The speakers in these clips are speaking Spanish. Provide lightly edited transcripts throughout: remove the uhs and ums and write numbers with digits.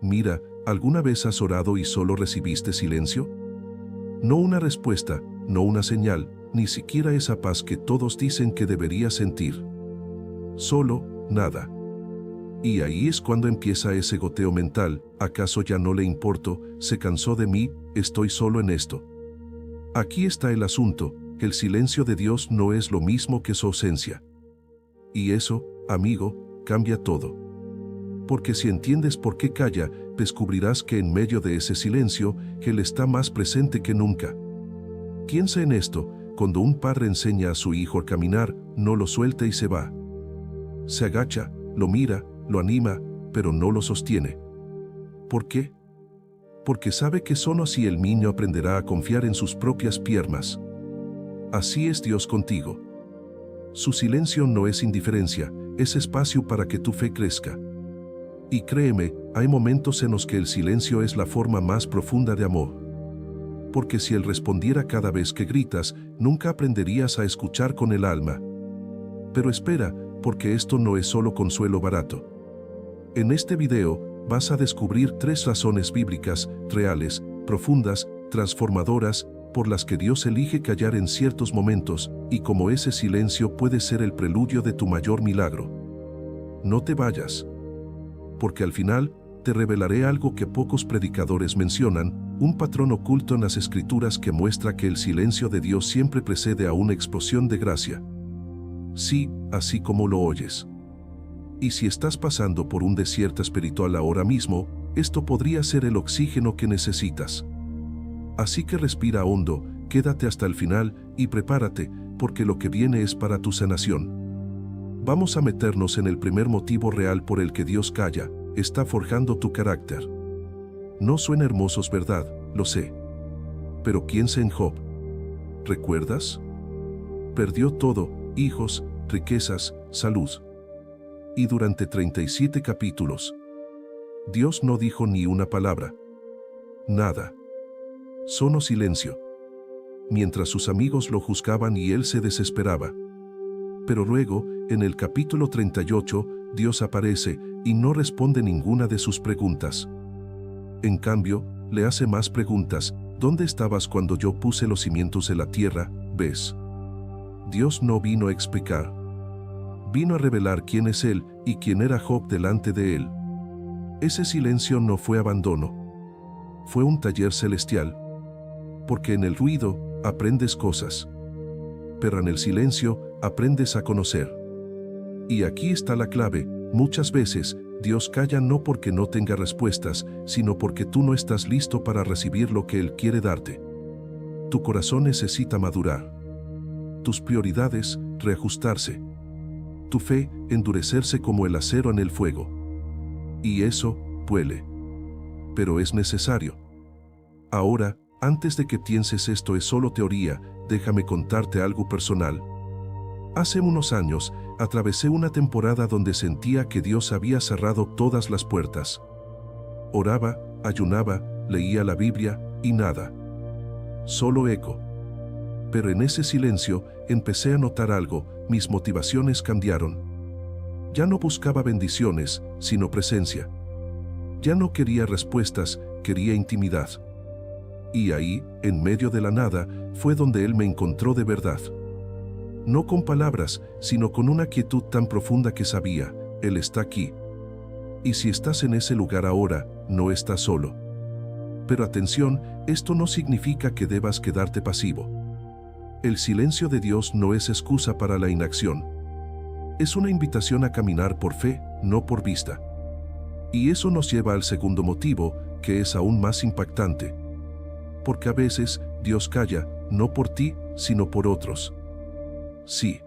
Mira, ¿alguna vez has orado y solo recibiste silencio? No una respuesta, no una señal, ni siquiera esa paz que todos dicen que deberías sentir. Solo, nada. Y ahí es cuando empieza ese goteo mental: ¿acaso ya no le importo? ¿Se cansó de mí? ¿Estoy solo en esto? Aquí está el asunto: el silencio de Dios no es lo mismo que su ausencia. Y eso, amigo, cambia todo. Porque si entiendes por qué calla, descubrirás que en medio de ese silencio, Él está más presente que nunca. Piensa en esto: cuando un padre enseña a su hijo a caminar, no lo suelta y se va. Se agacha, lo mira, lo anima, pero no lo sostiene. ¿Por qué? Porque sabe que solo así el niño aprenderá a confiar en sus propias piernas. Así es Dios contigo. Su silencio no es indiferencia, es espacio para que tu fe crezca. Y créeme, hay momentos en los que el silencio es la forma más profunda de amor. Porque si Él respondiera cada vez que gritas, nunca aprenderías a escuchar con el alma. Pero espera, porque esto no es solo consuelo barato. En este video, vas a descubrir 3 razones bíblicas, reales, profundas, transformadoras, por las que Dios elige callar en ciertos momentos, y cómo ese silencio puede ser el preludio de tu mayor milagro. No te vayas. Porque al final, te revelaré algo que pocos predicadores mencionan, un patrón oculto en las Escrituras que muestra que el silencio de Dios siempre precede a una explosión de gracia. Sí, así como lo oyes. Y si estás pasando por un desierto espiritual ahora mismo, esto podría ser el oxígeno que necesitas. Así que respira hondo, quédate hasta el final y prepárate, porque lo que viene es para tu sanación. Vamos a meternos en el primer motivo real por el que Dios calla: está forjando tu carácter. No suena hermosos, ¿verdad? Lo sé. Pero piensa en Job. ¿Recuerdas? Perdió todo: hijos, riquezas, salud. Y durante 37 capítulos, Dios no dijo ni una palabra. Nada. Solo silencio. Mientras sus amigos lo juzgaban y él se desesperaba. Pero luego, en el capítulo 38, Dios aparece y no responde ninguna de sus preguntas. En cambio, le hace más preguntas: ¿dónde estabas cuando yo puse los cimientos de la tierra? ¿Ves? Dios no vino a explicar. Vino a revelar quién es Él y quién era Job delante de Él. Ese silencio no fue abandono. Fue un taller celestial. Porque en el ruido, aprendes cosas. Pero en el silencio, aprendes a conocer. Y aquí está la clave: muchas veces, Dios calla no porque no tenga respuestas, sino porque tú no estás listo para recibir lo que Él quiere darte. Tu corazón necesita madurar. Tus prioridades, reajustarse. Tu fe, endurecerse como el acero en el fuego. Y eso, duele. Pero es necesario. Ahora, antes de que pienses esto es solo teoría, déjame contarte algo personal. Hace unos años, atravesé una temporada donde sentía que Dios había cerrado todas las puertas. Oraba, ayunaba, leía la Biblia, y nada. Solo eco. Pero en ese silencio, empecé a notar algo: mis motivaciones cambiaron. Ya no buscaba bendiciones, sino presencia. Ya no quería respuestas, quería intimidad. Y ahí, en medio de la nada, fue donde Él me encontró de verdad. No con palabras, sino con una quietud tan profunda que sabía: Él está aquí. Y si estás en ese lugar ahora, no estás solo. Pero atención, esto no significa que debas quedarte pasivo. El silencio de Dios no es excusa para la inacción. Es una invitación a caminar por fe, no por vista. Y eso nos lleva al segundo motivo, que es aún más impactante. Porque a veces, Dios calla, no por ti, sino por otros. Sí.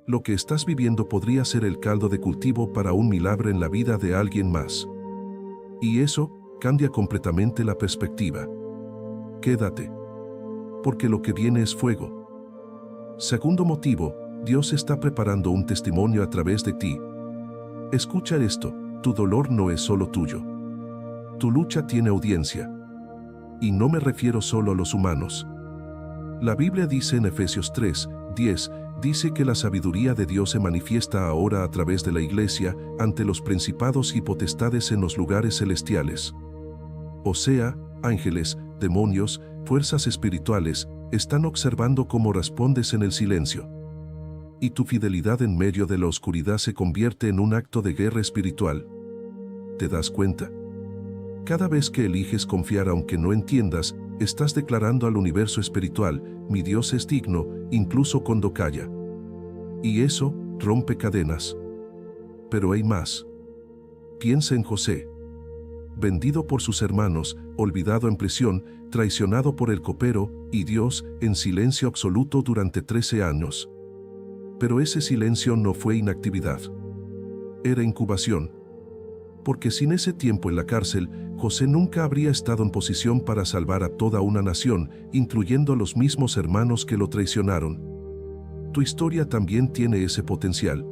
Lo que estás viviendo podría ser el caldo de cultivo para un milagro en la vida de alguien más. Y eso cambia completamente la perspectiva. Quédate. Porque lo que viene es fuego. Segundo motivo: Dios está preparando un testimonio a través de ti. Escucha esto: tu dolor no es solo tuyo. Tu lucha tiene audiencia. Y no me refiero solo a los humanos. La Biblia dice en Efesios 3:10 dice que la sabiduría de Dios se manifiesta ahora a través de la Iglesia ante los principados y potestades en los lugares celestiales. O sea, ángeles, demonios, fuerzas espirituales, están observando cómo respondes en el silencio. Y tu fidelidad en medio de la oscuridad se convierte en un acto de guerra espiritual. ¿Te das cuenta? Cada vez que eliges confiar aunque no entiendas, estás declarando al universo espiritual, mi Dios es digno, incluso cuando calla. Y eso rompe cadenas. Pero hay más. Piensa en José. Vendido por sus hermanos, olvidado en prisión, traicionado por el copero, y Dios, en silencio absoluto durante 13 años. Pero ese silencio no fue inactividad. Era incubación. Porque sin ese tiempo en la cárcel, José nunca habría estado en posición para salvar a toda una nación, incluyendo a los mismos hermanos que lo traicionaron. Tu historia también tiene ese potencial.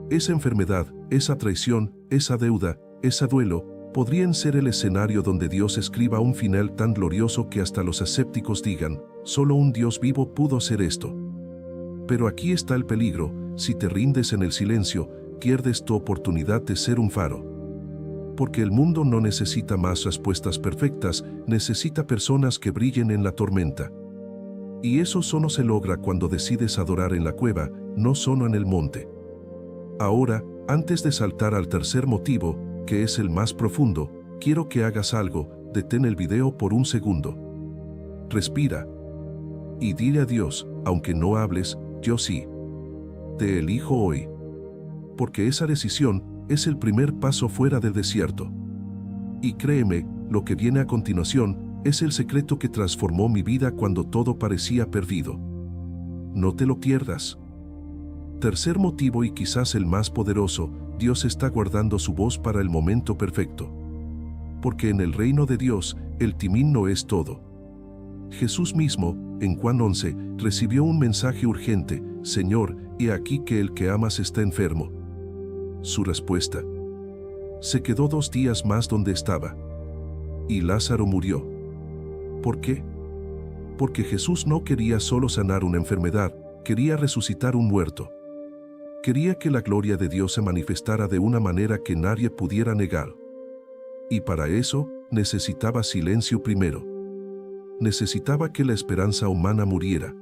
Esa enfermedad, esa traición, esa deuda, ese duelo, podrían ser el escenario donde Dios escriba un final tan glorioso que hasta los escépticos digan, solo un Dios vivo pudo hacer esto. Pero aquí está el peligro: si te rindes en el silencio, pierdes tu oportunidad de ser un faro. Porque el mundo no necesita más respuestas perfectas, necesita personas que brillen en la tormenta. Y eso solo se logra cuando decides adorar en la cueva, no solo en el monte. Ahora, antes de saltar al tercer motivo, que es el más profundo, quiero que hagas algo. Detén el video por un segundo. Respira. Y dile a Dios, aunque no hables, yo sí. Te elijo hoy. Porque esa decisión es el primer paso fuera del desierto. Y créeme, lo que viene a continuación es el secreto que transformó mi vida cuando todo parecía perdido. No te lo pierdas. Tercer motivo, y quizás el más poderoso: Dios está guardando su voz para el momento perfecto. Porque en el reino de Dios, el timing no es todo. Jesús mismo, en Juan 11, recibió un mensaje urgente: Señor, he aquí que el que amas está enfermo. Su respuesta: se quedó 2 días más donde estaba. Y Lázaro murió. ¿Por qué? Porque Jesús no quería solo sanar una enfermedad, quería resucitar un muerto. Quería que la gloria de Dios se manifestara de una manera que nadie pudiera negar. Y para eso, necesitaba silencio primero. Necesitaba que la esperanza humana muriera.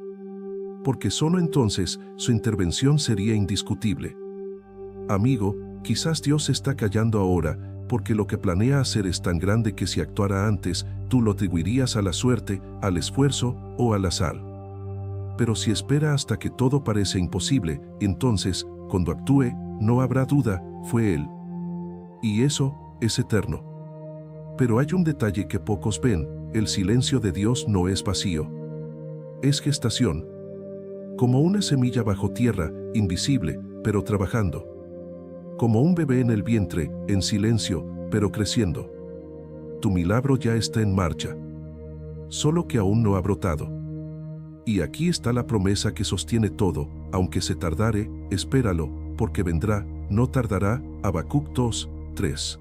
Porque solo entonces su intervención sería indiscutible. Amigo, quizás Dios está callando ahora, porque lo que planea hacer es tan grande que si actuara antes, tú lo atribuirías a la suerte, al esfuerzo o al azar. Pero si espera hasta que todo parece imposible, entonces, cuando actúe, no habrá duda, fue Él. Y eso es eterno. Pero hay un detalle que pocos ven: el silencio de Dios no es vacío. Es gestación. Como una semilla bajo tierra, invisible, pero trabajando. Como un bebé en el vientre, en silencio, pero creciendo. Tu milagro ya está en marcha. Solo que aún no ha brotado. Y aquí está la promesa que sostiene todo: aunque se tardare, espéralo, porque vendrá, no tardará. Habacuc 2, 3.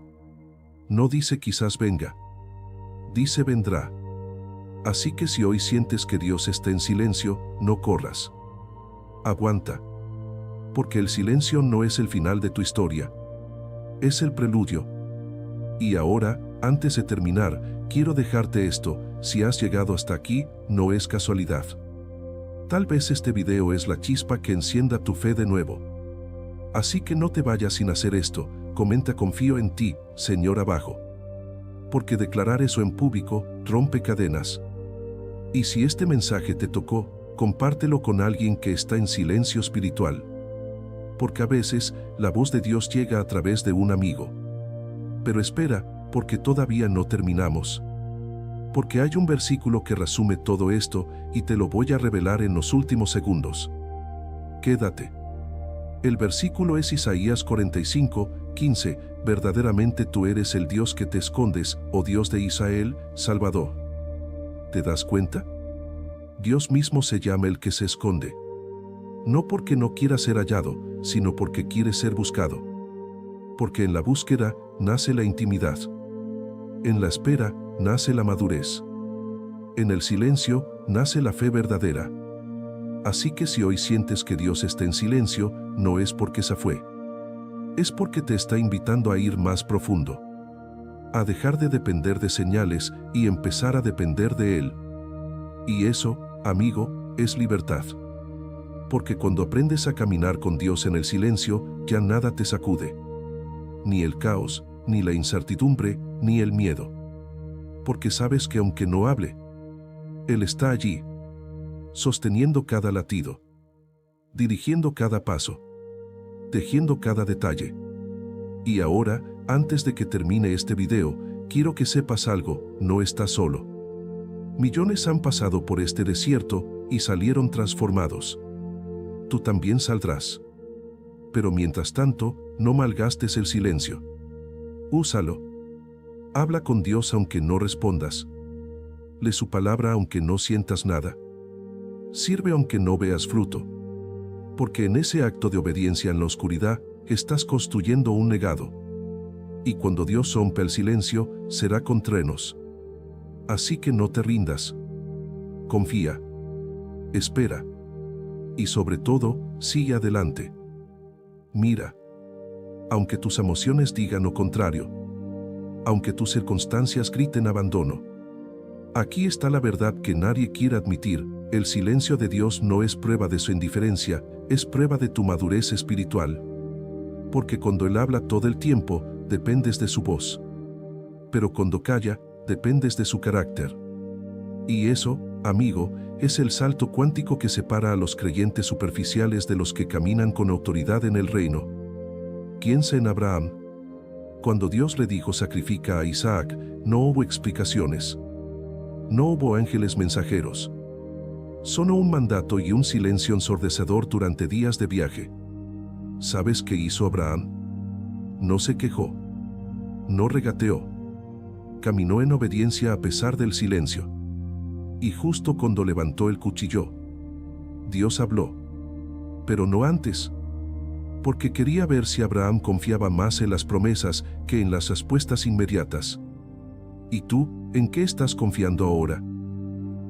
No dice quizás venga. Dice vendrá. Así que si hoy sientes que Dios está en silencio, no corras. Aguanta. Porque el silencio no es el final de tu historia. Es el preludio. Y ahora, antes de terminar, quiero dejarte esto: si has llegado hasta aquí, no es casualidad. Tal vez este video es la chispa que encienda tu fe de nuevo. Así que no te vayas sin hacer esto: comenta confío en ti, Señor, abajo. Porque declarar eso en público rompe cadenas. Y si este mensaje te tocó, compártelo con alguien que está en silencio espiritual. Porque a veces, la voz de Dios llega a través de un amigo. Pero espera, porque todavía no terminamos. Porque hay un versículo que resume todo esto, y te lo voy a revelar en los últimos segundos. Quédate. El versículo es Isaías 45, 15, verdaderamente tú eres el Dios que te escondes, oh Dios de Israel, Salvador. ¿Te das cuenta? Dios mismo se llama el que se esconde. No porque no quiera ser hallado, sino porque quiere ser buscado. Porque en la búsqueda nace la intimidad. En la espera nace la madurez. En el silencio nace la fe verdadera. Así que si hoy sientes que Dios está en silencio, no es porque se fue. Es porque te está invitando a ir más profundo. A dejar de depender de señales y empezar a depender de Él. Y eso, amigo, es libertad. Porque cuando aprendes a caminar con Dios en el silencio, ya nada te sacude. Ni el caos, ni la incertidumbre, ni el miedo. Porque sabes que aunque no hable, Él está allí, sosteniendo cada latido, dirigiendo cada paso, tejiendo cada detalle. Y ahora, antes de que termine este video, quiero que sepas algo: no estás solo. Millones han pasado por este desierto y salieron transformados. Tú también saldrás. Pero mientras tanto, no malgastes el silencio. Úsalo. Habla con Dios aunque no respondas. Lee su palabra aunque no sientas nada. Sirve aunque no veas fruto. Porque en ese acto de obediencia en la oscuridad, estás construyendo un legado. Y cuando Dios rompe el silencio, será con truenos. Así que no te rindas. Confía. Espera. Y sobre todo, sigue adelante. Mira. Aunque tus emociones digan lo contrario. Aunque tus circunstancias griten abandono. Aquí está la verdad que nadie quiere admitir: el silencio de Dios no es prueba de su indiferencia, es prueba de tu madurez espiritual. Porque cuando Él habla todo el tiempo, dependes de su voz. Pero cuando calla, dependes de su carácter. Y eso, amigo, es el salto cuántico que separa a los creyentes superficiales de los que caminan con autoridad en el reino. Piensa en Abraham. Cuando Dios le dijo sacrifica a Isaac, no hubo explicaciones. No hubo ángeles mensajeros. Solo un mandato y un silencio ensordecedor durante días de viaje. ¿Sabes qué hizo Abraham? No se quejó. No regateó. Caminó en obediencia a pesar del silencio. Y justo cuando levantó el cuchillo, Dios habló. Pero no antes. Porque quería ver si Abraham confiaba más en las promesas que en las respuestas inmediatas. ¿Y tú, en qué estás confiando ahora?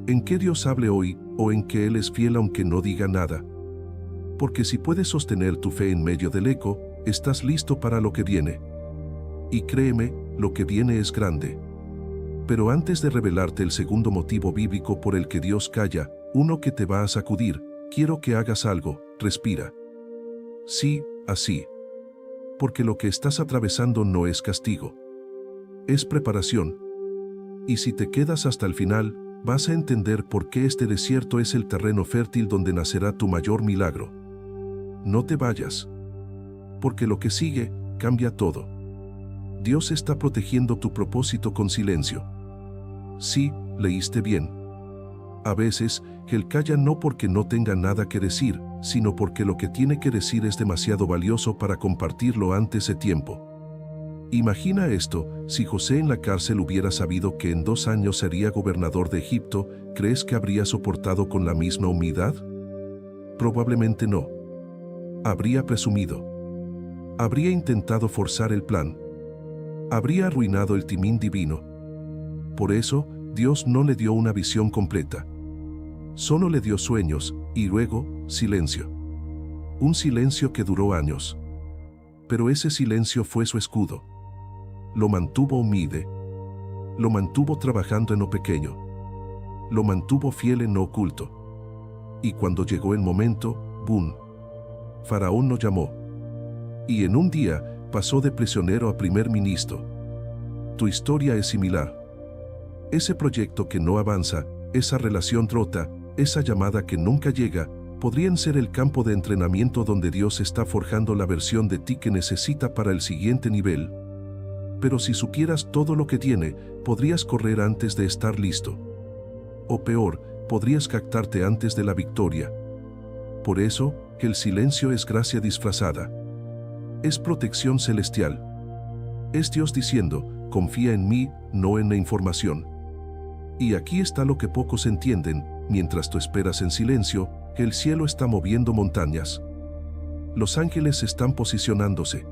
¿En qué Dios hable hoy, o en que Él es fiel aunque no diga nada? Porque si puedes sostener tu fe en medio del eco, estás listo para lo que viene. Y créeme, lo que viene es grande. Pero antes de revelarte el segundo motivo bíblico por el que Dios calla, uno que te va a sacudir, quiero que hagas algo: respira. Sí, así. Porque lo que estás atravesando no es castigo. Es preparación. Y si te quedas hasta el final, vas a entender por qué este desierto es el terreno fértil donde nacerá tu mayor milagro. No te vayas. Porque lo que sigue, cambia todo. Dios está protegiendo tu propósito con silencio. Sí, leíste bien. A veces, Él calla no porque no tenga nada que decir, sino porque lo que tiene que decir es demasiado valioso para compartirlo antes de tiempo. Imagina esto: si José en la cárcel hubiera sabido que en 2 años sería gobernador de Egipto, ¿crees que habría soportado con la misma humildad? Probablemente no. Habría presumido. Habría intentado forzar el plan. Habría arruinado el timón divino. Por eso, Dios no le dio una visión completa. Solo le dio sueños, y luego, silencio. Un silencio que duró años. Pero ese silencio fue su escudo. Lo mantuvo humilde. Lo mantuvo trabajando en lo pequeño. Lo mantuvo fiel en lo oculto. Y cuando llegó el momento, ¡bum! Faraón lo llamó. Y en un día, pasó de prisionero a primer ministro. Tu historia es similar. Ese proyecto que no avanza, esa relación rota, esa llamada que nunca llega, podrían ser el campo de entrenamiento donde Dios está forjando la versión de ti que necesita para el siguiente nivel. Pero si supieras todo lo que tiene, podrías correr antes de estar listo. O peor, podrías jactarte antes de la victoria. Por eso, el silencio es gracia disfrazada. Es protección celestial. Es Dios diciendo: confía en mí, no en la información. Y aquí está lo que pocos entienden: mientras tú esperas en silencio, el cielo está moviendo montañas. Los ángeles están posicionándose.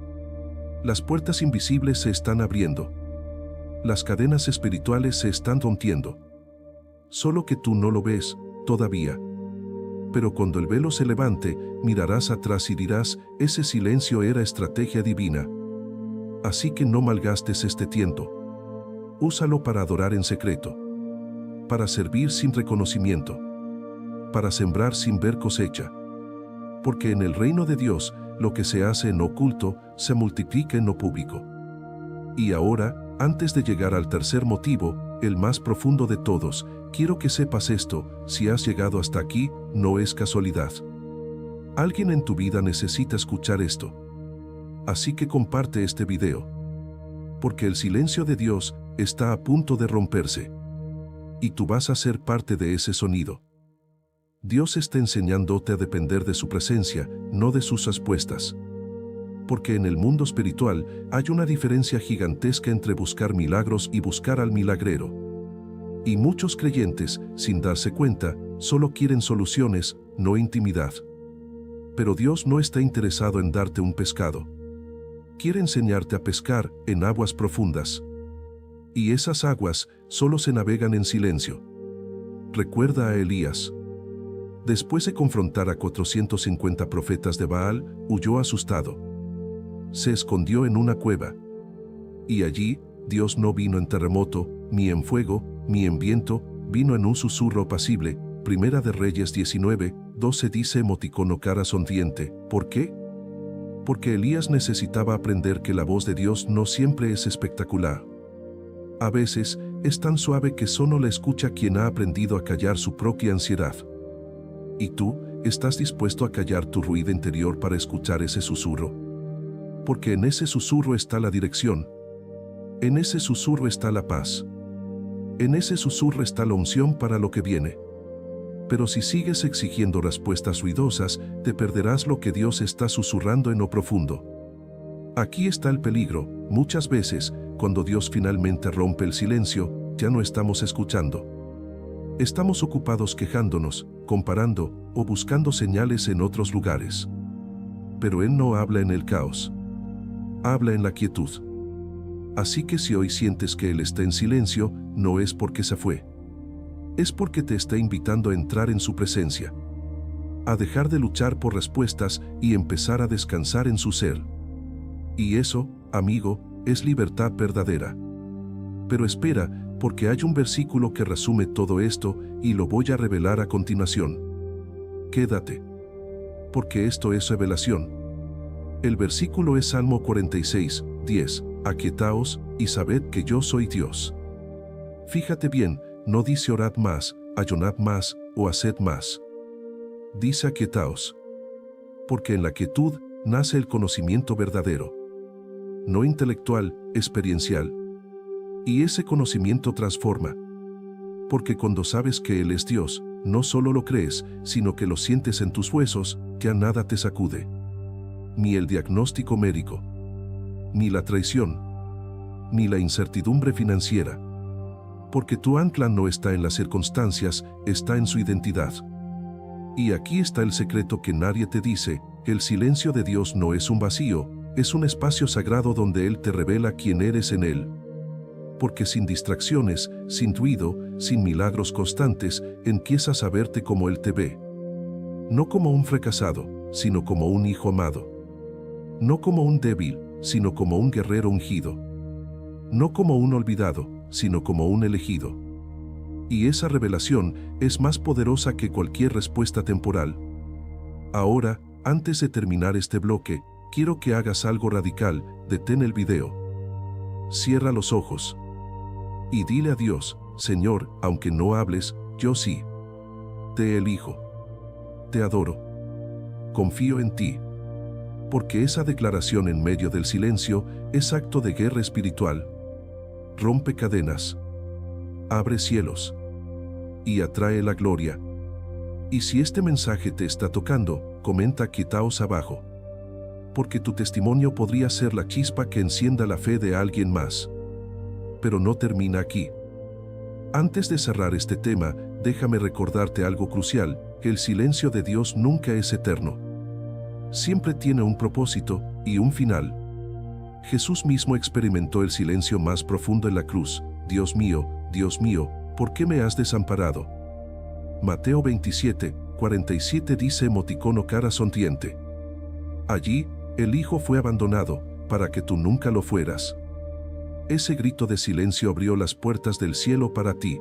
Las puertas invisibles se están abriendo. Las cadenas espirituales se están rompiendo. Solo que tú no lo ves, todavía. Pero cuando el velo se levante, mirarás atrás y dirás, ese silencio era estrategia divina. Así que no malgastes este tiempo. Úsalo para adorar en secreto, para servir sin reconocimiento, para sembrar sin ver cosecha. Porque en el reino de Dios, lo que se hace en oculto, se multiplica en lo público. Y ahora, antes de llegar al tercer motivo, el más profundo de todos, quiero que sepas esto: si has llegado hasta aquí, no es casualidad. Alguien en tu vida necesita escuchar esto. Así que comparte este video. Porque el silencio de Dios está a punto de romperse. Y tú vas a ser parte de ese sonido. Dios está enseñándote a depender de su presencia, no de sus respuestas. Porque en el mundo espiritual hay una diferencia gigantesca entre buscar milagros y buscar al milagrero. Y muchos creyentes, sin darse cuenta, solo quieren soluciones, no intimidad. Pero Dios no está interesado en darte un pescado. Quiere enseñarte a pescar en aguas profundas. Y esas aguas solo se navegan en silencio. Recuerda a Elías. Después de confrontar a 450 profetas de Baal, huyó asustado. Se escondió en una cueva. Y allí, Dios no vino en terremoto, ni en fuego, ni en viento, vino en un susurro apacible. Primera de Reyes 19:12 dice emoticono cara sonriente. ¿Por qué? Porque Elías necesitaba aprender que la voz de Dios no siempre es espectacular. A veces, es tan suave que solo la escucha quien ha aprendido a callar su propia ansiedad. ¿Y tú, estás dispuesto a callar tu ruido interior para escuchar ese susurro? Porque en ese susurro está la dirección. En ese susurro está la paz. En ese susurro está la unción para lo que viene. Pero si sigues exigiendo respuestas ruidosas, te perderás lo que Dios está susurrando en lo profundo. Aquí está el peligro: muchas veces, cuando Dios finalmente rompe el silencio, ya no estamos escuchando. Estamos ocupados quejándonos, comparando o buscando señales en otros lugares. Pero Él no habla en el caos. Habla en la quietud. Así que si hoy sientes que Él está en silencio, no es porque se fue. Es porque te está invitando a entrar en su presencia. A dejar de luchar por respuestas y empezar a descansar en su ser. Y eso, amigo, es libertad verdadera. Pero espera, porque hay un versículo que resume todo esto y lo voy a revelar a continuación. Quédate. Porque esto es revelación. El versículo es Salmo 46:10. Aquietaos y sabed que yo soy Dios. Fíjate bien, no dice orad más, ayunad más o haced más. Dice aquietaos. Porque en la quietud nace el conocimiento verdadero. No intelectual, experiencial. Y ese conocimiento transforma. Porque cuando sabes que Él es Dios, no solo lo crees, sino que lo sientes en tus huesos, ya nada te sacude. Ni el diagnóstico médico, ni la traición, ni la incertidumbre financiera. Porque tu ancla no está en las circunstancias, está en su identidad. Y aquí está el secreto que nadie te dice: el silencio de Dios no es un vacío, es un espacio sagrado donde Él te revela quién eres en Él. Porque sin distracciones, sin ruido, sin milagros constantes, empiezas a verte como Él te ve. No como un fracasado, sino como un hijo amado. No como un débil, sino como un guerrero ungido. No como un olvidado, sino como un elegido. Y esa revelación es más poderosa que cualquier respuesta temporal. Ahora, antes de terminar este bloque, quiero que hagas algo radical. Detén el video. Cierra los ojos. Y dile a Dios: Señor, aunque no hables, yo sí. Te elijo. Te adoro. Confío en ti. Porque esa declaración en medio del silencio es acto de guerra espiritual. Rompe cadenas. Abre cielos. Y atrae la gloria. Y si este mensaje te está tocando, comenta aquietaos abajo. Porque tu testimonio podría ser la chispa que encienda la fe de alguien más. Pero no termina aquí. Antes de cerrar este tema, déjame recordarte algo crucial: que el silencio de Dios nunca es eterno. Siempre tiene un propósito y un final. Jesús mismo experimentó el silencio más profundo en la cruz: Dios mío, ¿por qué me has desamparado? Mateo 27, 47 dice emoticono cara sonriente. Allí, el hijo fue abandonado, para que tú nunca lo fueras. Ese grito de silencio abrió las puertas del cielo para ti.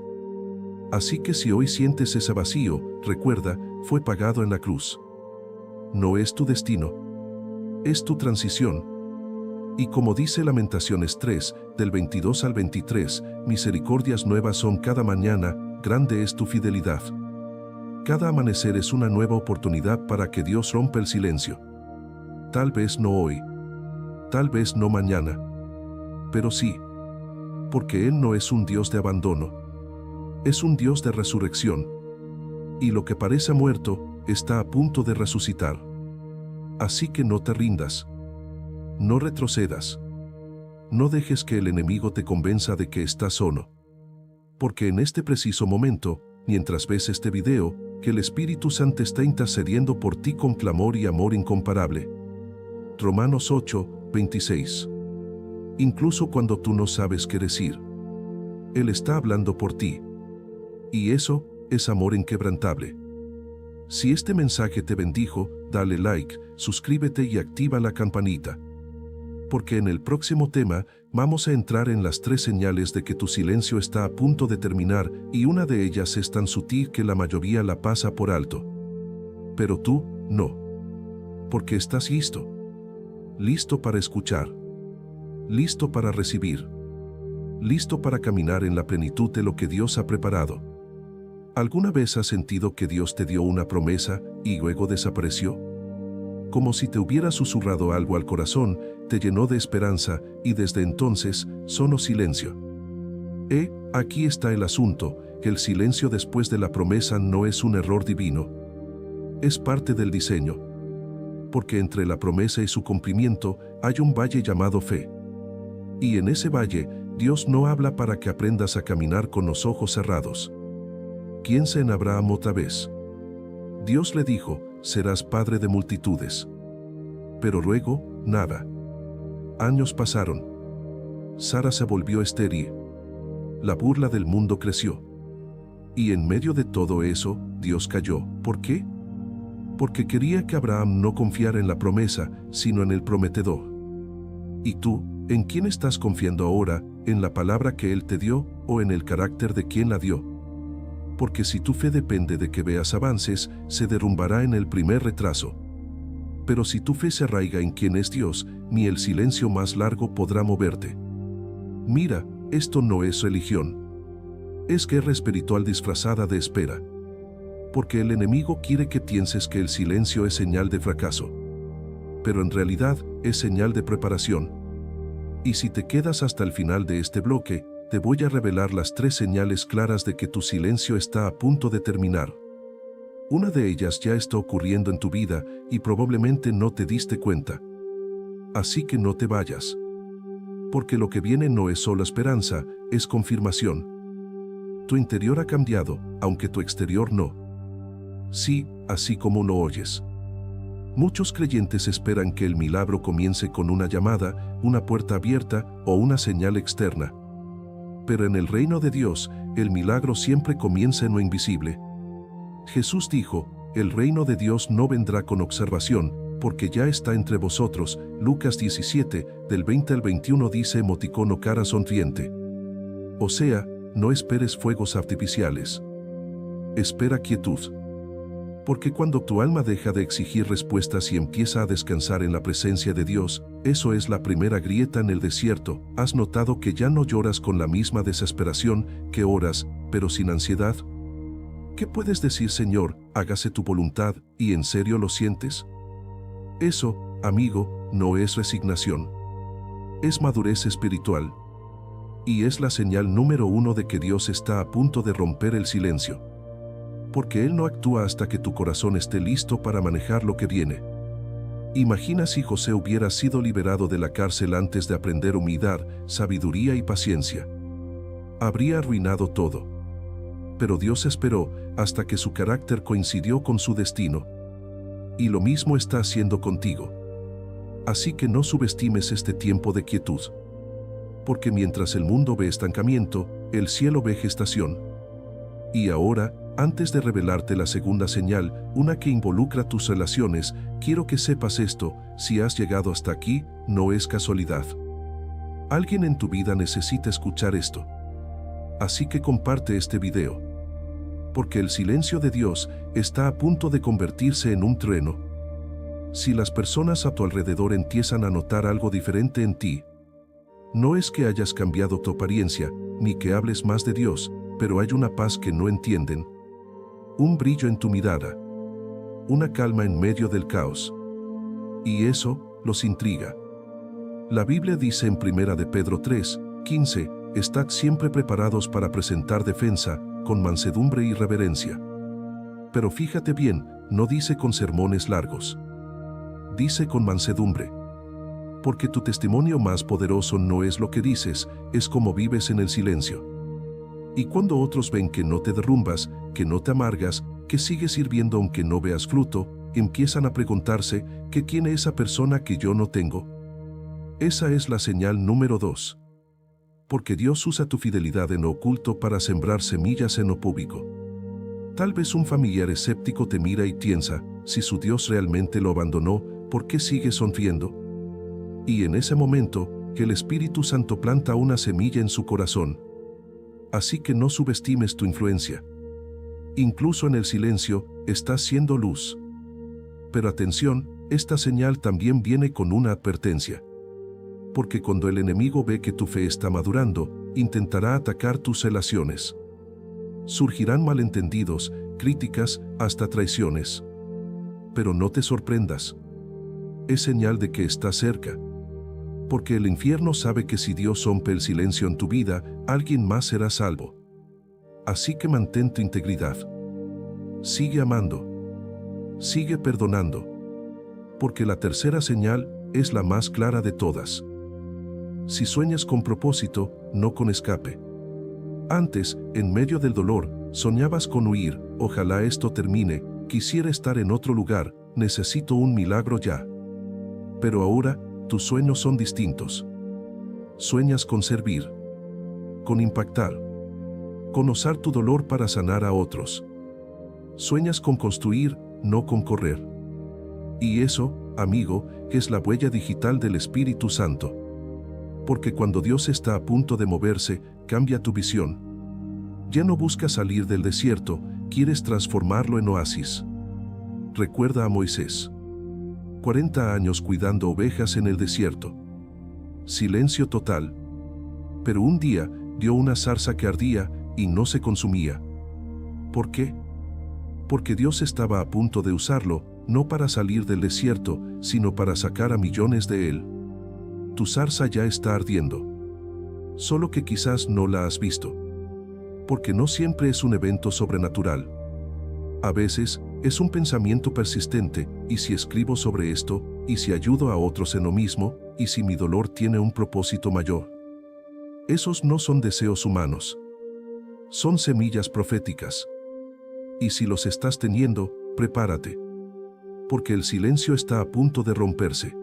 Así que si hoy sientes ese vacío, recuerda, fue pagado en la cruz. No es tu destino. Es tu transición. Y como dice Lamentaciones 3, del 22 al 23, misericordias nuevas son cada mañana, grande es tu fidelidad. Cada amanecer es una nueva oportunidad para que Dios rompa el silencio. Tal vez no hoy. Tal vez no mañana. Pero sí. Porque Él no es un Dios de abandono. Es un Dios de resurrección. Y lo que parece muerto, está a punto de resucitar. Así que no te rindas. No retrocedas. No dejes que el enemigo te convenza de que estás solo. Porque en este preciso momento, mientras ves este video, que el Espíritu Santo está intercediendo por ti con clamor y amor incomparable. Romanos 8, 26. Incluso cuando tú no sabes qué decir. Él está hablando por ti. Y eso es amor inquebrantable. Si este mensaje te bendijo, dale like, suscríbete y activa la campanita. Porque en el próximo tema, vamos a entrar en las 3 señales de que tu silencio está a punto de terminar, y una de ellas es tan sutil que la mayoría la pasa por alto. Pero tú, no. Porque estás listo. Listo para escuchar. Listo para recibir. Listo para caminar en la plenitud de lo que Dios ha preparado. ¿Alguna vez has sentido que Dios te dio una promesa y luego desapareció? Como si te hubiera susurrado algo al corazón, te llenó de esperanza y desde entonces, solo silencio. Aquí está el asunto, que el silencio después de la promesa no es un error divino. Es parte del diseño. Porque entre la promesa y su cumplimiento hay un valle llamado fe. Y en ese valle, Dios no habla para que aprendas a caminar con los ojos cerrados. Piensa en Abraham otra vez. Dios le dijo, serás padre de multitudes. Pero luego, nada. Años pasaron. Sara se volvió estéril. La burla del mundo creció. Y en medio de todo eso, Dios cayó. ¿Por qué? Porque quería que Abraham no confiara en la promesa, sino en el prometedor. ¿Y tú, en quién estás confiando ahora, en la palabra que Él te dio, o en el carácter de quien la dio? Porque si tu fe depende de que veas avances, se derrumbará en el primer retraso. Pero si tu fe se arraiga en quien es Dios, ni el silencio más largo podrá moverte. Mira, esto no es religión. Es guerra espiritual disfrazada de espera. Porque el enemigo quiere que pienses que el silencio es señal de fracaso. Pero en realidad, es señal de preparación. Y si te quedas hasta el final de este bloque, te voy a revelar las 3 señales claras de que tu silencio está a punto de terminar. Una de ellas ya está ocurriendo en tu vida y probablemente no te diste cuenta. Así que no te vayas. Porque lo que viene no es solo esperanza, es confirmación. Tu interior ha cambiado, aunque tu exterior no. Sí, así como lo oyes. Muchos creyentes esperan que el milagro comience con una llamada, una puerta abierta o una señal externa. Pero en el reino de Dios, el milagro siempre comienza en lo invisible. Jesús dijo, el reino de Dios no vendrá con observación, porque ya está entre vosotros. Lucas 17, del 20 al 21 dice emoticono cara sonriente. O sea, no esperes fuegos artificiales. Espera quietud. Porque cuando tu alma deja de exigir respuestas y empieza a descansar en la presencia de Dios, eso es la primera grieta en el desierto. ¿Has notado que ya no lloras con la misma desesperación que oras, pero sin ansiedad? ¿Qué puedes decir, Señor, hágase tu voluntad, y en serio lo sientes? Eso, amigo, no es resignación. Es madurez espiritual. Y es la señal número 1 de que Dios está a punto de romper el silencio. Porque Él no actúa hasta que tu corazón esté listo para manejar lo que viene. Imagina si José hubiera sido liberado de la cárcel antes de aprender humildad, sabiduría y paciencia. Habría arruinado todo. Pero Dios esperó hasta que su carácter coincidió con su destino. Y lo mismo está haciendo contigo. Así que no subestimes este tiempo de quietud. Porque mientras el mundo ve estancamiento, el cielo ve gestación. Y ahora, antes de revelarte la segunda señal, una que involucra tus relaciones, quiero que sepas esto: si has llegado hasta aquí, no es casualidad. Alguien en tu vida necesita escuchar esto. Así que comparte este video. Porque el silencio de Dios está a punto de convertirse en un trueno. Si las personas a tu alrededor empiezan a notar algo diferente en ti, no es que hayas cambiado tu apariencia, ni que hables más de Dios, pero hay una paz que no entienden, un brillo en tu mirada, una calma en medio del caos. Y eso los intriga. La Biblia dice en 1 de Pedro 3:15, estad siempre preparados para presentar defensa, con mansedumbre y reverencia. Pero fíjate bien, no dice con sermones largos. Dice con mansedumbre. Porque tu testimonio más poderoso no es lo que dices, es cómo vives en el silencio. Y cuando otros ven que no te derrumbas, que no te amargas, que sigues sirviendo aunque no veas fruto, empiezan a preguntarse: ¿qué tiene esa persona que yo no tengo? Esa es la señal número 2. Porque Dios usa tu fidelidad en lo oculto para sembrar semillas en lo público. Tal vez un familiar escéptico te mira y piensa: si su Dios realmente lo abandonó, ¿por qué sigue sonriendo? Y en ese momento, que el Espíritu Santo planta una semilla en su corazón. Así que no subestimes tu influencia. Incluso en el silencio, estás siendo luz. Pero atención, esta señal también viene con una advertencia. Porque cuando el enemigo ve que tu fe está madurando, intentará atacar tus relaciones. Surgirán malentendidos, críticas, hasta traiciones. Pero no te sorprendas. Es señal de que está cerca. Porque el infierno sabe que si Dios rompe el silencio en tu vida, alguien más será salvo. Así que mantén tu integridad. Sigue amando. Sigue perdonando. Porque la tercera señal es la más clara de todas. Si sueñas con propósito, no con escape. Antes, en medio del dolor, soñabas con huir: ojalá esto termine, quisiera estar en otro lugar, necesito un milagro ya. Pero ahora, tus sueños son distintos. Sueñas con servir, con impactar, con usar tu dolor para sanar a otros. Sueñas con construir, no con correr. Y eso, amigo, es la huella digital del Espíritu Santo. Porque cuando Dios está a punto de moverse, cambia tu visión. Ya no buscas salir del desierto, quieres transformarlo en oasis. Recuerda a Moisés. 40 años cuidando ovejas en el desierto. Silencio total. Pero un día, dio una zarza que ardía y no se consumía. ¿Por qué? Porque Dios estaba a punto de usarlo, no para salir del desierto, sino para sacar a millones de él. Tu zarza ya está ardiendo. Solo que quizás no la has visto. Porque no siempre es un evento sobrenatural. A veces, es un pensamiento persistente: ¿y si escribo sobre esto? ¿Y si ayudo a otros en lo mismo? ¿Y si mi dolor tiene un propósito mayor? Esos no son deseos humanos. Son semillas proféticas. Y si los estás teniendo, prepárate. Porque el silencio está a punto de romperse.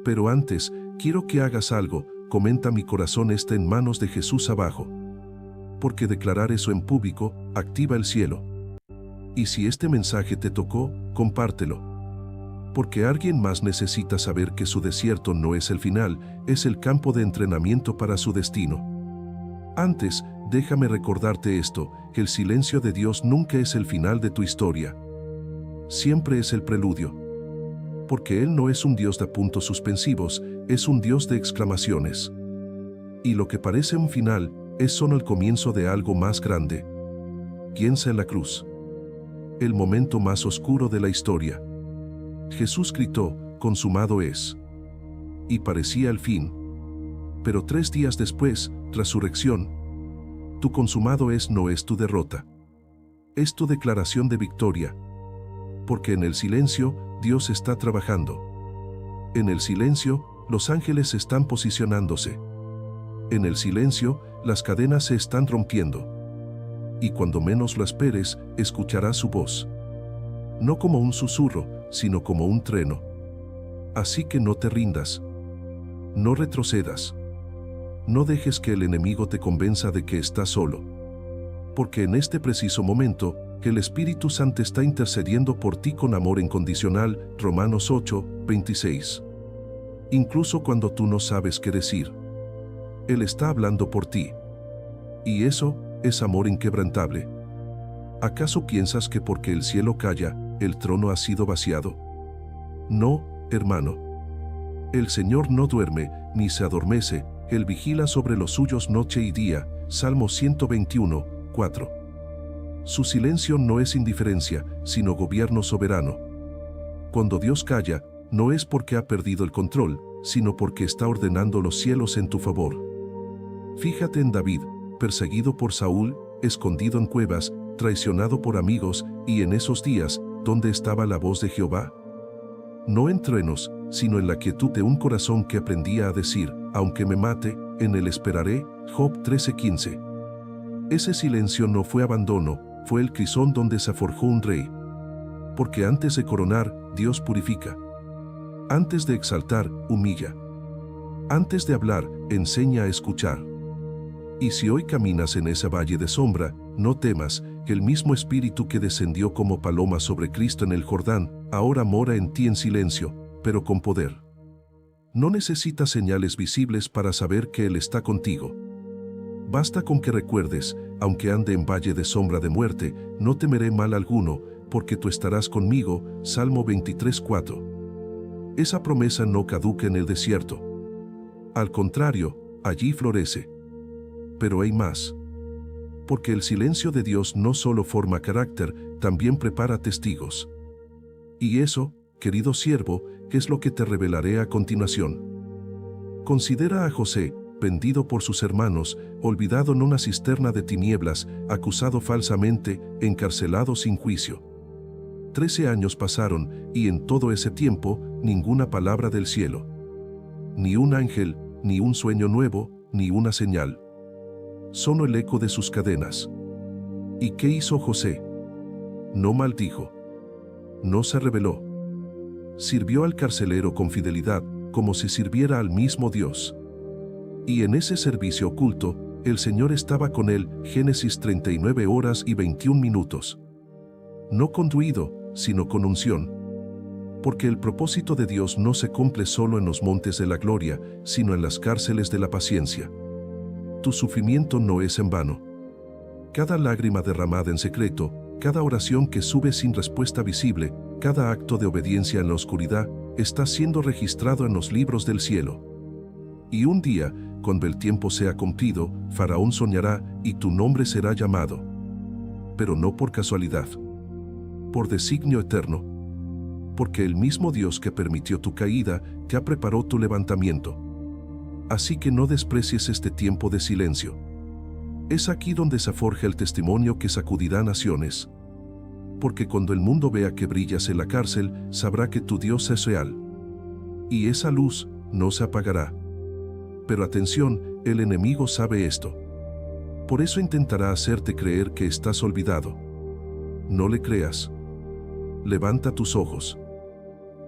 Pero antes, quiero que hagas algo: comenta "mi corazón está en manos de Jesús" abajo. Porque declarar eso en público activa el cielo. Y si este mensaje te tocó, compártelo. Porque alguien más necesita saber que su desierto no es el final, es el campo de entrenamiento para su destino. Antes, déjame recordarte esto: que el silencio de Dios nunca es el final de tu historia. Siempre es el preludio. Porque Él no es un Dios de puntos suspensivos, es un Dios de exclamaciones. Y lo que parece un final, es solo el comienzo de algo más grande. Piensa en la cruz. El momento más oscuro de la historia. Jesús gritó: consumado es. Y parecía el fin. Pero 3 días después, resurrección. Tu consumado es no es tu derrota. Es tu declaración de victoria. Porque en el silencio, Dios está trabajando. En el silencio, los ángeles están posicionándose. En el silencio, las cadenas se están rompiendo. Y cuando menos lo esperes, escucharás su voz. No como un susurro, sino como un trueno. Así que no te rindas. No retrocedas. No dejes que el enemigo te convenza de que estás solo. porque en este preciso momento, el Espíritu Santo está intercediendo por ti con amor incondicional, Romanos 8, 26. Incluso cuando tú no sabes qué decir, Él está hablando por ti. Y eso es amor inquebrantable. ¿Acaso piensas que porque el cielo calla, el trono ha sido vaciado? No, hermano. El Señor no duerme, ni se adormece, Él vigila sobre los suyos noche y día, Salmo 121, 4. Su silencio no es indiferencia, sino gobierno soberano. Cuando Dios calla, no es porque ha perdido el control, sino porque está ordenando los cielos en tu favor. Fíjate en David, perseguido por Saúl, escondido en cuevas, traicionado por amigos, y en esos días, ¿dónde estaba la voz de Jehová? No en truenos, sino en la quietud de un corazón que aprendía a decir, aunque me mate, en él esperaré, Job 13:15. Ese silencio no fue abandono, fue el crisol donde se forjó un rey. Porque antes de coronar, Dios purifica. Antes de exaltar, humilla. Antes de hablar, enseña a escuchar. Y si hoy caminas en ese valle de sombra, no temas, que el mismo Espíritu que descendió como paloma sobre Cristo en el Jordán, ahora mora en ti en silencio, pero con poder. No necesitas señales visibles para saber que Él está contigo. Basta con que recuerdes, aunque ande en valle de sombra de muerte, no temeré mal alguno, porque tú estarás conmigo, Salmo 23:4. Esa promesa no caduca en el desierto. Al contrario, allí florece. Pero hay más. Porque el silencio de Dios no solo forma carácter, también prepara testigos. Y eso, querido siervo, es lo que te revelaré a continuación. Considera a José, vendido por sus hermanos, olvidado en una cisterna de tinieblas, acusado falsamente, encarcelado sin juicio. 13 años pasaron, y en todo ese tiempo, ninguna palabra del cielo. Ni un ángel, ni un sueño nuevo, ni una señal. Solo el eco de sus cadenas. ¿Y qué hizo José? No maldijo. No se rebeló. Sirvió al carcelero con fidelidad, como si sirviera al mismo Dios. Y en ese servicio oculto, el Señor estaba con él, Génesis 39 horas y 21 minutos. No con ruido, sino con unción. Porque el propósito de Dios no se cumple solo en los montes de la gloria, sino en las cárceles de la paciencia. Tu sufrimiento no es en vano. Cada lágrima derramada en secreto, cada oración que sube sin respuesta visible, cada acto de obediencia en la oscuridad, está siendo registrado en los libros del cielo. Y un día, cuando el tiempo sea cumplido, Faraón soñará y tu nombre será llamado. Pero no por casualidad. Por designio eterno. Porque el mismo Dios que permitió tu caída, ya preparó tu levantamiento. Así que no desprecies este tiempo de silencio. Es aquí donde se forja el testimonio que sacudirá naciones. Porque cuando el mundo vea que brillas en la cárcel, sabrá que tu Dios es real. Y esa luz no se apagará. Pero atención, el enemigo sabe esto. Por eso intentará hacerte creer que estás olvidado. No le creas. Levanta tus ojos.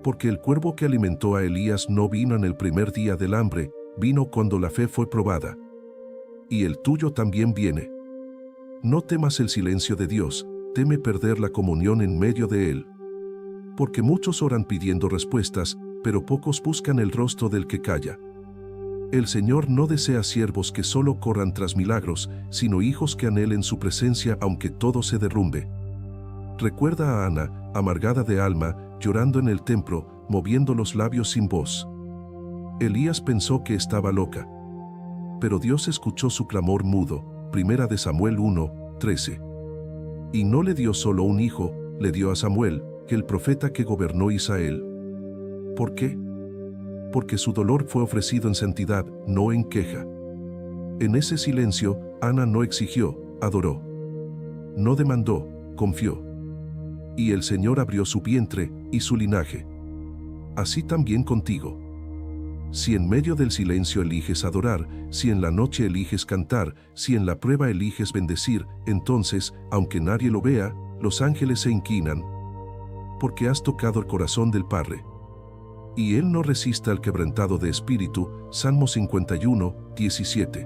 Porque el cuervo que alimentó a Elías no vino en el primer día del hambre, vino cuando la fe fue probada. Y el tuyo también viene. No temas el silencio de Dios, teme perder la comunión en medio de él. Porque muchos oran pidiendo respuestas, pero pocos buscan el rostro del que calla. El Señor no desea siervos que solo corran tras milagros, sino hijos que anhelen su presencia aunque todo se derrumbe. Recuerda a Ana, amargada de alma, llorando en el templo, moviendo los labios sin voz. Elías pensó que estaba loca. Pero Dios escuchó su clamor mudo, 1 de Samuel 1:13. Y no le dio solo un hijo, le dio a Samuel, el profeta que gobernó Israel. ¿Por qué? Porque su dolor fue ofrecido en santidad, no en queja. En ese silencio, Ana no exigió, adoró. No demandó, confió. Y el Señor abrió su vientre y su linaje. Así también contigo. Si en medio del silencio eliges adorar, si en la noche eliges cantar, si en la prueba eliges bendecir, entonces, aunque nadie lo vea, los ángeles se inclinan. Porque has tocado el corazón del Padre. Y Él no resiste al quebrantado de espíritu, Salmo 51:17.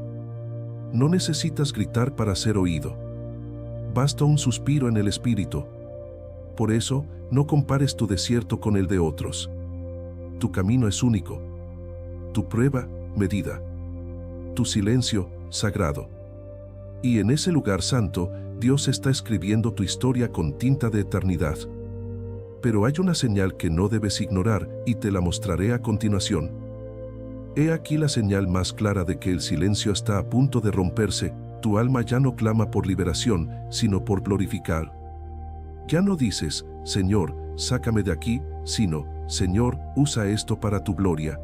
No necesitas gritar para ser oído. basta un suspiro en el espíritu. Por eso, no compares tu desierto con el de otros. Tu camino es único. Tu prueba, medida. Tu silencio, sagrado. Y en ese lugar santo, Dios está escribiendo tu historia con tinta de eternidad. Pero hay una señal que no debes ignorar y te la mostraré a continuación. He aquí la señal más clara de que el silencio está a punto de romperse. Tu alma ya no clama por liberación, sino por glorificar. Ya no dices, Señor, sácame de aquí, sino, Señor, usa esto para tu gloria.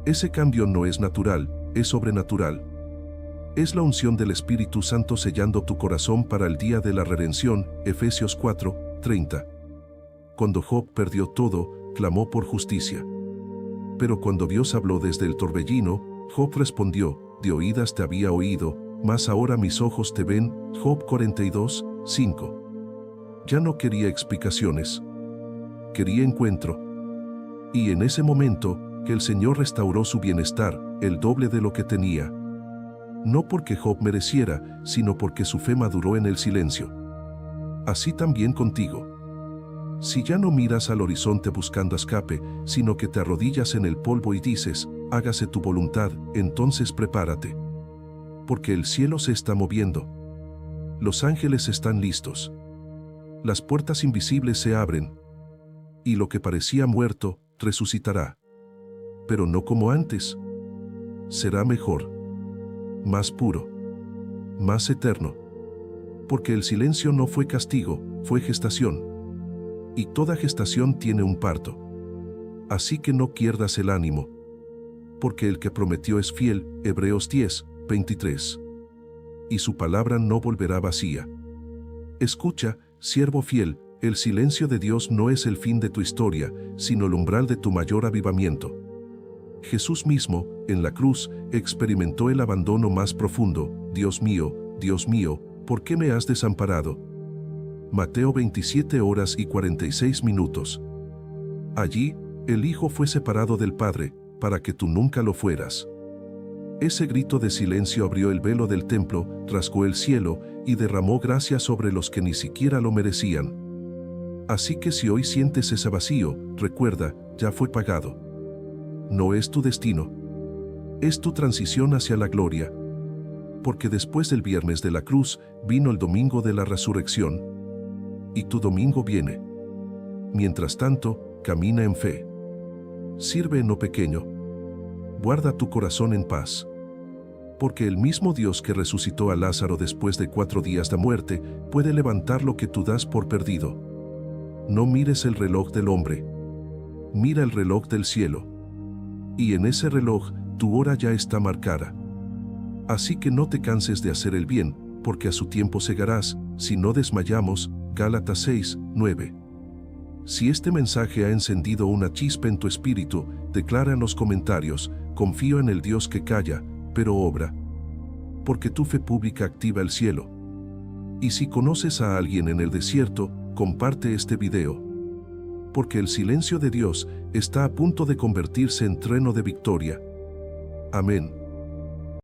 Ese cambio no es natural, es sobrenatural. Es la unción del Espíritu Santo sellando tu corazón para el día de la redención, Efesios 4, 30. Cuando Job perdió todo, clamó por justicia. Pero cuando Dios habló desde el torbellino, Job respondió, de oídas te había oído, mas ahora mis ojos te ven, Job 42, 5. Ya no quería explicaciones. Quería encuentro. Y en ese momento, que el Señor restauró su bienestar, el doble de lo que tenía. No porque Job mereciera, sino porque su fe maduró en el silencio. Así también contigo. Si ya no miras al horizonte buscando escape, sino que te arrodillas en el polvo y dices, hágase tu voluntad, entonces prepárate. Porque el cielo se está moviendo. Los ángeles están listos. Las puertas invisibles se abren. Y lo que parecía muerto, resucitará. Pero no como antes. Será mejor. Más puro. Más eterno. Porque el silencio no fue castigo, fue gestación. Y toda gestación tiene un parto. Así que no pierdas el ánimo. Porque el que prometió es fiel, Hebreos 10, 23. Y su palabra no volverá vacía. Escucha, siervo fiel, el silencio de Dios no es el fin de tu historia, sino el umbral de tu mayor avivamiento. Jesús mismo, en la cruz, experimentó el abandono más profundo. Dios mío, ¿por qué me has desamparado? Mateo 27 horas y 46 minutos. Allí, el Hijo fue separado del Padre, para que tú nunca lo fueras. Ese grito de silencio abrió el velo del templo, rasgó el cielo, y derramó gracia sobre los que ni siquiera lo merecían. Así que si hoy sientes ese vacío, recuerda, ya fue pagado. No es tu destino. Es tu transición hacia la gloria. Porque después del viernes de la cruz, vino el domingo de la resurrección. Y tu domingo viene. Mientras tanto, camina en fe. Sirve en lo pequeño. Guarda tu corazón en paz. Porque el mismo Dios que resucitó a Lázaro después de 4 días de muerte, puede levantar lo que tú das por perdido. No mires el reloj del hombre. Mira el reloj del cielo. Y en ese reloj, tu hora ya está marcada. Así que no te canses de hacer el bien, porque a su tiempo segarás, si no desmayamos. Gálatas 6, 9. Si este mensaje ha encendido una chispa en tu espíritu, declara en los comentarios, confío en el Dios que calla, pero obra. Porque tu fe pública activa el cielo. Y si conoces a alguien en el desierto, comparte este video. Porque el silencio de Dios está a punto de convertirse en trueno de victoria. Amén.